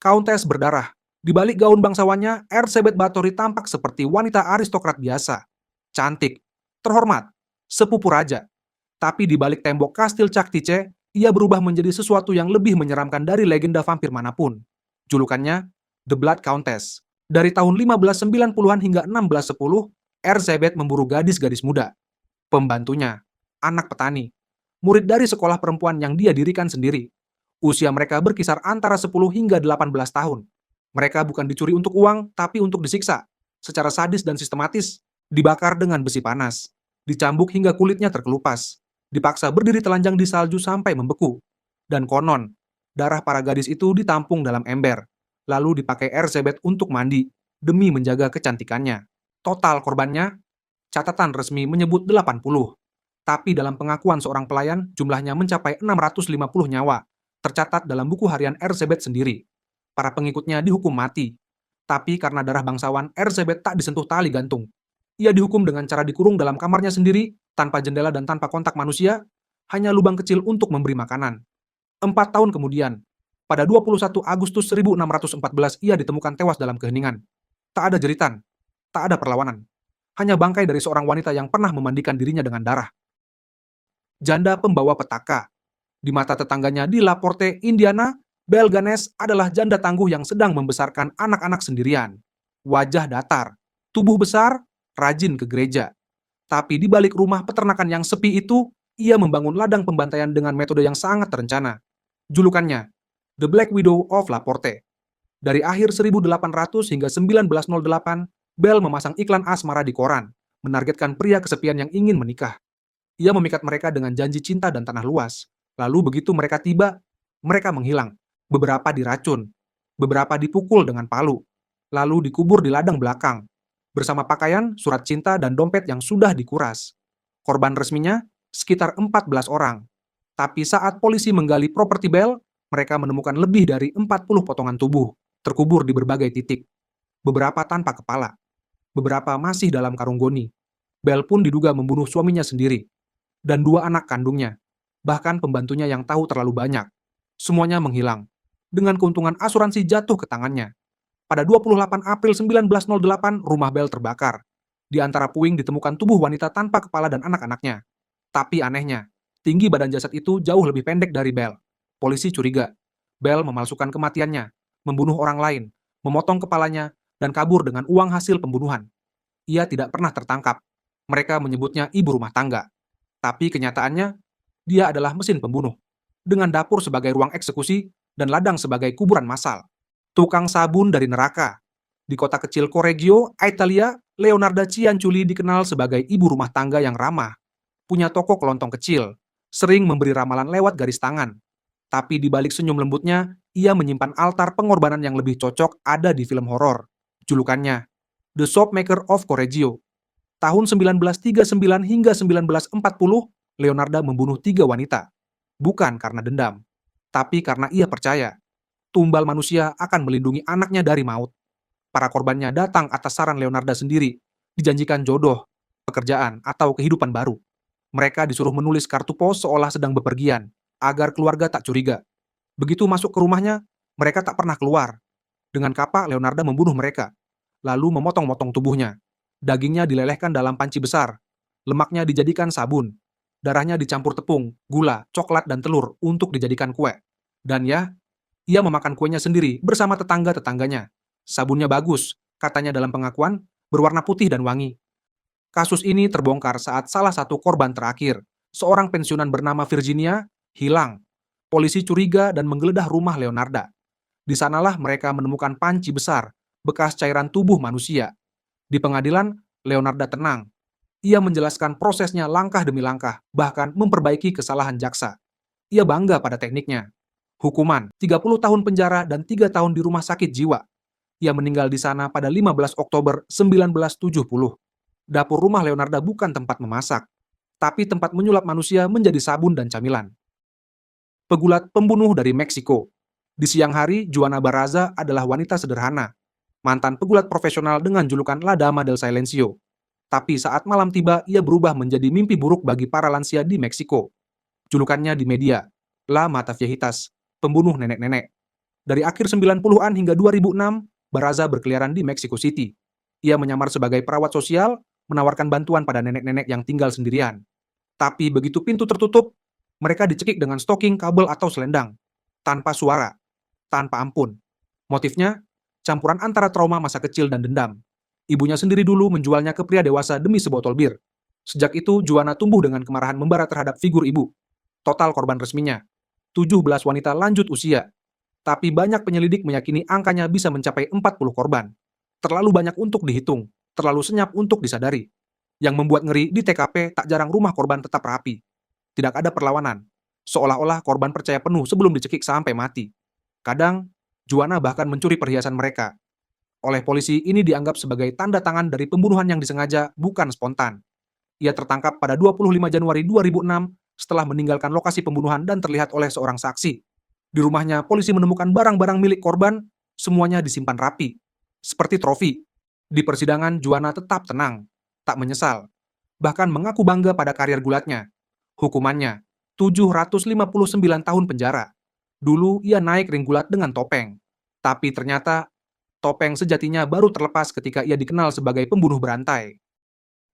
Countess berdarah. Di balik gaun bangsawannya, Elizabeth Bathory tampak seperti wanita aristokrat biasa. Cantik, terhormat, sepupu raja. Tapi di balik tembok kastil Caktice, ia berubah menjadi sesuatu yang lebih menyeramkan dari legenda vampir manapun. Julukannya, The Blood Countess. Dari tahun 1590-an hingga 1610, Elizabeth memburu gadis-gadis muda. Pembantunya, anak petani, murid dari sekolah perempuan yang dia dirikan sendiri. Usia mereka berkisar antara 10 hingga 18 tahun. Mereka bukan dicuri untuk uang, tapi untuk disiksa. Secara sadis dan sistematis, dibakar dengan besi panas, dicambuk hingga kulitnya terkelupas, dipaksa berdiri telanjang di salju sampai membeku. Dan konon, darah para gadis itu ditampung dalam ember, lalu dipakai Elizabeth untuk mandi, demi menjaga kecantikannya. Total korbannya, catatan resmi menyebut 80. Tapi dalam pengakuan seorang pelayan, jumlahnya mencapai 650 nyawa, tercatat dalam buku harian Elizabeth sendiri. Para pengikutnya dihukum mati. Tapi karena darah bangsawan, Elizabeth tak disentuh tali gantung. Ia dihukum dengan cara dikurung dalam kamarnya sendiri, tanpa jendela dan tanpa kontak manusia, hanya lubang kecil untuk memberi makanan. 4 tahun kemudian, pada 21 Agustus 1614 ia ditemukan tewas dalam keheningan. Tak ada jeritan, tak ada perlawanan. Hanya bangkai dari seorang wanita yang pernah memandikan dirinya dengan darah. Janda pembawa petaka. Di mata tetangganya di La Porte, Indiana, Belle Ganes adalah janda tangguh yang sedang membesarkan anak-anak sendirian. Wajah datar, tubuh besar, rajin ke gereja. Tapi di balik rumah peternakan yang sepi itu, ia membangun ladang pembantaian dengan metode yang sangat terencana. Julukannya, The Black Widow of La Porte. Dari akhir 1800 hingga 1908, Belle memasang iklan asmara di koran, menargetkan pria kesepian yang ingin menikah. Ia memikat mereka dengan janji cinta dan tanah luas. Lalu begitu mereka tiba, mereka menghilang. Beberapa diracun, beberapa dipukul dengan palu, lalu dikubur di ladang belakang, bersama pakaian, surat cinta, dan dompet yang sudah dikuras. Korban resminya sekitar 14 orang. Tapi saat polisi menggali properti Belle, mereka menemukan lebih dari 40 potongan tubuh, terkubur di berbagai titik. Beberapa tanpa kepala, beberapa masih dalam karung goni. Belle pun diduga membunuh suaminya sendiri, dan 2 anak kandungnya, bahkan pembantunya yang tahu terlalu banyak. Semuanya menghilang, dengan keuntungan asuransi jatuh ke tangannya. Pada 28 April 1908, rumah Belle terbakar. Di antara puing ditemukan tubuh wanita tanpa kepala dan anak-anaknya. Tapi anehnya, tinggi badan jasad itu jauh lebih pendek dari Belle. Polisi curiga. Belle memalsukan kematiannya, membunuh orang lain, memotong kepalanya, dan kabur dengan uang hasil pembunuhan. Ia tidak pernah tertangkap. Mereka menyebutnya ibu rumah tangga. Tapi kenyataannya, dia adalah mesin pembunuh, dengan dapur sebagai ruang eksekusi dan ladang sebagai kuburan massal. Tukang sabun dari neraka. Di kota kecil Correggio, Italia, Leonarda Cianciulli dikenal sebagai ibu rumah tangga yang ramah. Punya toko kelontong kecil, sering memberi ramalan lewat garis tangan. Tapi di balik senyum lembutnya, ia menyimpan altar pengorbanan yang lebih cocok ada di film horor. Julukannya, The Shopmaker of Correggio. Tahun 1939 hingga 1940, Leonarda membunuh 3 wanita. Bukan karena dendam, tapi karena ia percaya tumbal manusia akan melindungi anaknya dari maut. Para korbannya datang atas saran Leonarda sendiri, dijanjikan jodoh, pekerjaan, atau kehidupan baru. Mereka disuruh menulis kartu pos seolah sedang bepergian, agar keluarga tak curiga. Begitu masuk ke rumahnya, mereka tak pernah keluar. Dengan kapak, Leonarda membunuh mereka, lalu memotong-motong tubuhnya. Dagingnya dilelehkan dalam panci besar, lemaknya dijadikan sabun, darahnya dicampur tepung, gula, coklat, dan telur untuk dijadikan kue. Dan ya, ia memakan kuenya sendiri bersama tetangga-tetangganya. Sabunnya bagus, katanya dalam pengakuan, berwarna putih dan wangi. Kasus ini terbongkar saat salah satu korban terakhir, seorang pensiunan bernama Virginia, hilang. Polisi curiga dan menggeledah rumah Leonarda. Di sanalah mereka menemukan panci besar, bekas cairan tubuh manusia. Di pengadilan, Leonarda tenang. Ia menjelaskan prosesnya langkah demi langkah, bahkan memperbaiki kesalahan jaksa. Ia bangga pada tekniknya. Hukuman, 30 tahun penjara dan 3 tahun di rumah sakit jiwa. Ia meninggal di sana pada 15 Oktober 1970. Dapur rumah Leonarda bukan tempat memasak, tapi tempat menyulap manusia menjadi sabun dan camilan. Pegulat pembunuh dari Meksiko. Di siang hari, Juana Barraza adalah wanita sederhana, mantan pegulat profesional dengan julukan La Dama del Silencio. Tapi saat malam tiba, ia berubah menjadi mimpi buruk bagi para lansia di Meksiko. Julukannya di media, La Mata Viejitas, pembunuh nenek-nenek. Dari akhir 90-an hingga 2006, Baraza berkeliaran di Mexico City. Ia menyamar sebagai perawat sosial, menawarkan bantuan pada nenek-nenek yang tinggal sendirian. Tapi begitu pintu tertutup, mereka dicekik dengan stoking, kabel, atau selendang. Tanpa suara, tanpa ampun. Motifnya, campuran antara trauma masa kecil dan dendam. Ibunya sendiri dulu menjualnya ke pria dewasa demi sebotol bir. Sejak itu, Juana tumbuh dengan kemarahan membara terhadap figur ibu. Total korban resminya, 17 wanita lanjut usia. Tapi banyak penyelidik meyakini angkanya bisa mencapai 40 korban. Terlalu banyak untuk dihitung, terlalu senyap untuk disadari. Yang membuat ngeri, di TKP tak jarang rumah korban tetap rapi. Tidak ada perlawanan. Seolah-olah korban percaya penuh sebelum dicekik sampai mati. Kadang, Juana bahkan mencuri perhiasan mereka. Oleh polisi, ini dianggap sebagai tanda tangan dari pembunuhan yang disengaja, bukan spontan. Ia tertangkap pada 25 Januari 2006 setelah meninggalkan lokasi pembunuhan dan terlihat oleh seorang saksi. Di rumahnya, polisi menemukan barang-barang milik korban, semuanya disimpan rapi. Seperti trofi. Di persidangan, Juana tetap tenang, tak menyesal. Bahkan mengaku bangga pada karier gulatnya. Hukumannya, 759 tahun penjara. Dulu ia naik ring gulat dengan topeng. Tapi ternyata, topeng sejatinya baru terlepas ketika ia dikenal sebagai pembunuh berantai.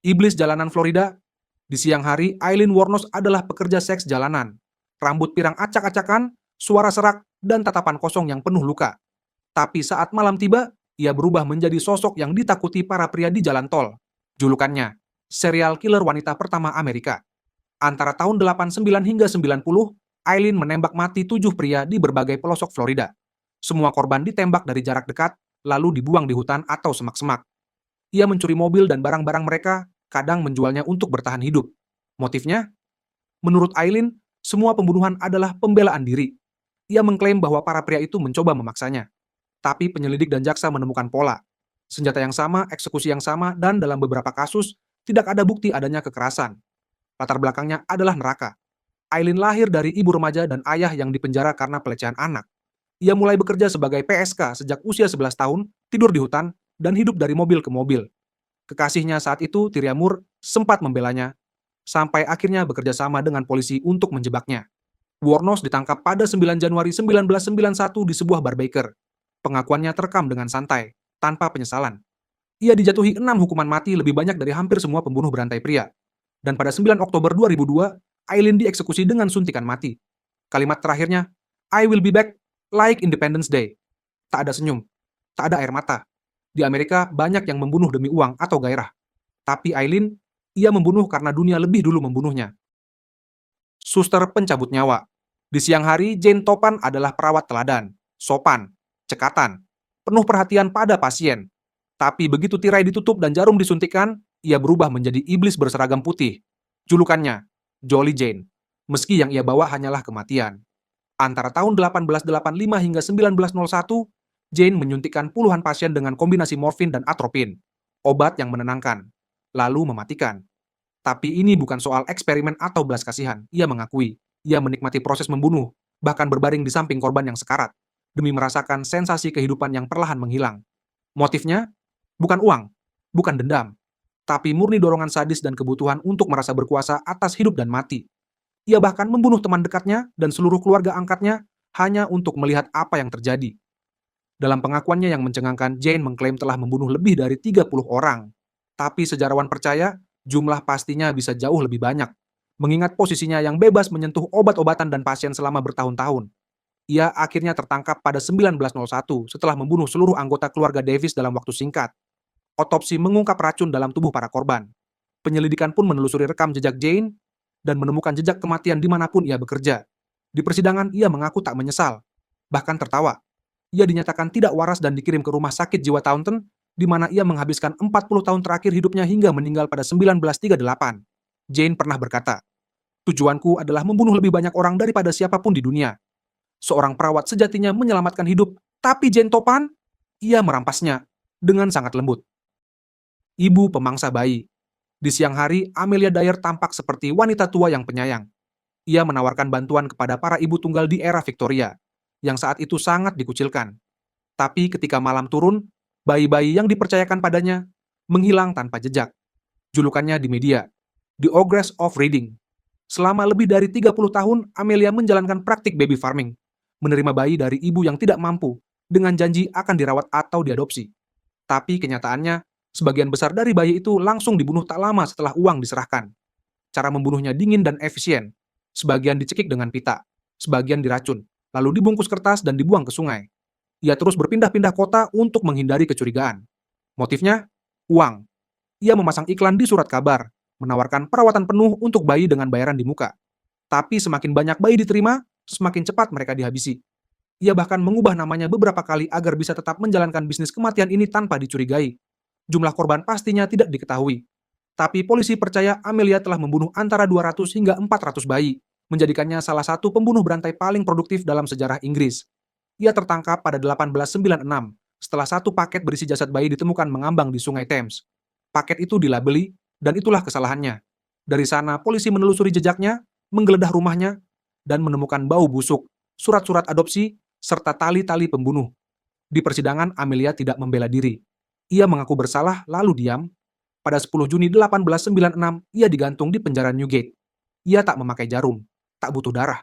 Iblis jalanan Florida. Di siang hari, Aileen Wuornos adalah pekerja seks jalanan. Rambut pirang acak-acakan, suara serak, dan tatapan kosong yang penuh luka. Tapi saat malam tiba, ia berubah menjadi sosok yang ditakuti para pria di jalan tol. Julukannya, serial killer wanita pertama Amerika. Antara tahun 89 hingga 90, Aileen menembak mati 7 pria di berbagai pelosok Florida. Semua korban ditembak dari jarak dekat, lalu dibuang di hutan atau semak-semak. Ia mencuri mobil dan barang-barang mereka, kadang menjualnya untuk bertahan hidup. Motifnya? Menurut Aileen, semua pembunuhan adalah pembelaan diri. Ia mengklaim bahwa para pria itu mencoba memaksanya. Tapi penyelidik dan jaksa menemukan pola. Senjata yang sama, eksekusi yang sama, dan dalam beberapa kasus, tidak ada bukti adanya kekerasan. Latar belakangnya adalah neraka. Aileen lahir dari ibu remaja dan ayah yang dipenjara karena pelecehan anak. Ia mulai bekerja sebagai PSK sejak usia 11 tahun, tidur di hutan, dan hidup dari mobil ke mobil. Kekasihnya saat itu, Tyria Moore, sempat membelanya, sampai akhirnya bekerja sama dengan polisi untuk menjebaknya. Wuornos ditangkap pada 9 Januari 1991 di sebuah bar Baker. Pengakuannya terekam dengan santai, tanpa penyesalan. Ia dijatuhi 6 hukuman mati lebih banyak dari hampir semua pembunuh berantai pria. Dan pada 9 Oktober 2002, Aileen dieksekusi dengan suntikan mati. Kalimat terakhirnya, "I will be back like Independence Day." Tak ada senyum, tak ada air mata. Di Amerika, banyak yang membunuh demi uang atau gairah. Tapi Aileen, ia membunuh karena dunia lebih dulu membunuhnya. Suster pencabut nyawa. Di siang hari, Jane Topan adalah perawat teladan, sopan, cekatan, penuh perhatian pada pasien. Tapi begitu tirai ditutup dan jarum disuntikkan, ia berubah menjadi iblis berseragam putih. Julukannya, Jolly Jane, meski yang ia bawa hanyalah kematian. Antara tahun 1885 hingga 1901, Jane menyuntikkan puluhan pasien dengan kombinasi morfin dan atropin, obat yang menenangkan, lalu mematikan. Tapi ini bukan soal eksperimen atau belas kasihan, ia mengakui. Ia menikmati proses membunuh, bahkan berbaring di samping korban yang sekarat, demi merasakan sensasi kehidupan yang perlahan menghilang. Motifnya? Bukan uang, bukan dendam, tapi murni dorongan sadis dan kebutuhan untuk merasa berkuasa atas hidup dan mati. Ia bahkan membunuh teman dekatnya dan seluruh keluarga angkatnya hanya untuk melihat apa yang terjadi. Dalam pengakuannya yang mencengangkan, Jane mengklaim telah membunuh lebih dari 30 orang. Tapi sejarawan percaya, jumlah pastinya bisa jauh lebih banyak. Mengingat posisinya yang bebas menyentuh obat-obatan dan pasien selama bertahun-tahun. Ia akhirnya tertangkap pada 1901 setelah membunuh seluruh anggota keluarga Davis dalam waktu singkat. Otopsi mengungkap racun dalam tubuh para korban. Penyelidikan pun menelusuri rekam jejak Jane dan menemukan jejak kematian dimanapun ia bekerja. Di persidangan, ia mengaku tak menyesal, bahkan tertawa. Ia dinyatakan tidak waras dan dikirim ke rumah sakit jiwa Taunton, di mana ia menghabiskan 40 tahun terakhir hidupnya hingga meninggal pada 1938. Jane pernah berkata, "Tujuanku adalah membunuh lebih banyak orang daripada siapapun di dunia." Seorang perawat sejatinya menyelamatkan hidup, tapi Jane Topan, ia merampasnya dengan sangat lembut. Ibu pemangsa bayi. Di siang hari, Amelia Dyer tampak seperti wanita tua yang penyayang. Ia menawarkan bantuan kepada para ibu tunggal di era Victoria, yang saat itu sangat dikucilkan. Tapi ketika malam turun, bayi-bayi yang dipercayakan padanya menghilang tanpa jejak. Julukannya di media, The Ogress of Reading. Selama lebih dari 30 tahun, Amelia menjalankan praktik baby farming, menerima bayi dari ibu yang tidak mampu dengan janji akan dirawat atau diadopsi. Tapi kenyataannya, sebagian besar dari bayi itu langsung dibunuh tak lama setelah uang diserahkan. Cara membunuhnya dingin dan efisien. Sebagian dicekik dengan pita, sebagian diracun, lalu dibungkus kertas dan dibuang ke sungai. Ia terus berpindah-pindah kota untuk menghindari kecurigaan. Motifnya? Uang. Ia memasang iklan di surat kabar, menawarkan perawatan penuh untuk bayi dengan bayaran di muka. Tapi semakin banyak bayi diterima, semakin cepat mereka dihabisi. Ia bahkan mengubah namanya beberapa kali agar bisa tetap menjalankan bisnis kematian ini tanpa dicurigai. Jumlah korban pastinya tidak diketahui. Tapi polisi percaya Amelia telah membunuh antara 200 hingga 400 bayi, menjadikannya salah satu pembunuh berantai paling produktif dalam sejarah Inggris. Ia tertangkap pada 1896, setelah satu paket berisi jasad bayi ditemukan mengambang di Sungai Thames. Paket itu dilabeli, dan itulah kesalahannya. Dari sana, polisi menelusuri jejaknya, menggeledah rumahnya, dan menemukan bau busuk, surat-surat adopsi, serta tali-tali pembunuh. Di persidangan, Amelia tidak membela diri. Ia mengaku bersalah, lalu diam. Pada 10 Juni 1896, ia digantung di penjara Newgate. Ia tak memakai jarum, tak butuh darah,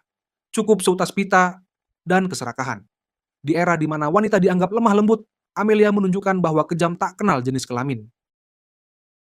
cukup seutas pita dan keserakahan. Di era di mana wanita dianggap lemah lembut, Amelia menunjukkan bahwa kejam tak kenal jenis kelamin.